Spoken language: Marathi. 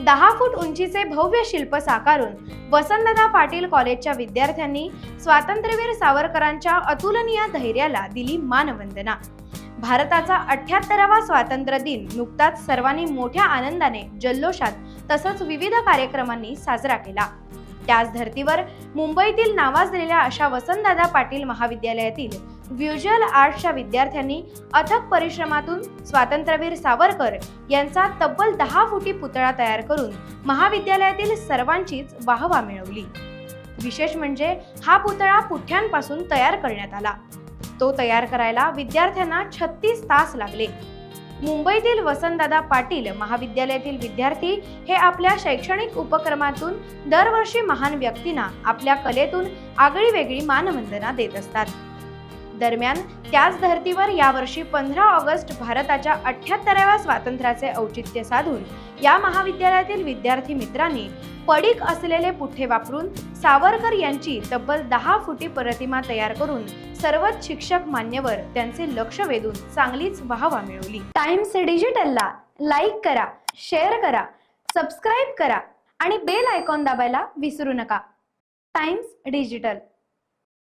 10 फूट उंचीचे भव्य शिल्प साकारून वसंतदादा पाटील कॉलेजच्या विद्यार्थ्यांनी स्वातंत्र्यवीर सावरकरांच्या अतुलनीय धैर्याला दिली मानवंदना। भारताचा 78वा स्वातंत्र्य दिन नुकताच सर्वांनी मोठ्या आनंदाने, जल्लोषात तसंच विविध कार्यक्रमांनी साजरा केला। त्याच धर्तीवर मुंबईतील नावाजलेल्या अशा वसंतदादा पाटील महाविद्यालयातील व्हिज्युअल आर्ट्सच्या विद्यार्थ्यांनी अथक परिश्रमातून स्वातंत्र्यवीर सावरकर यांचा तब्बल 10 फुटी पुतळा तयार करून महाविद्यालयातील सर्वांचीच वाहवा मिळवली। विशेष म्हणजे हा पुतळा पुठ्यांपासून तयार करण्यात आला। तो तयार करायला विद्यार्थ्यांना 36 तास लागले। मुंबईतील वसंतदादा पाटील महाविद्यालयातील विद्यार्थी हे आपल्या शैक्षणिक उपक्रमातून दरवर्षी महान व्यक्तींना आपल्या कलेतून आगळीवेगळी मानवंदना देत असतात। दरम्यान त्याच धर्तीवर यावर्षी 15 ऑगस्ट भारताच्या 78व्या स्वातंत्र्याचे औचित्य साधून या महाविद्यालयातील विद्यार्थी मित्रांनी पडीक असलेले पुठ्ठे वापरून सावरकर यांची तब्बल 10 फुटी प्रतिमा तयार करून सर्वच शिक्षक मान्यवर त्यांचे लक्ष वेधून चांगलीच वाहवा मिळवली। टाइम्स डिजिटलला लाईक करा, शेअर करा, सबस्क्राईब करा आणि बेल आयकॉन दाबायला विसरू नका। Times digital.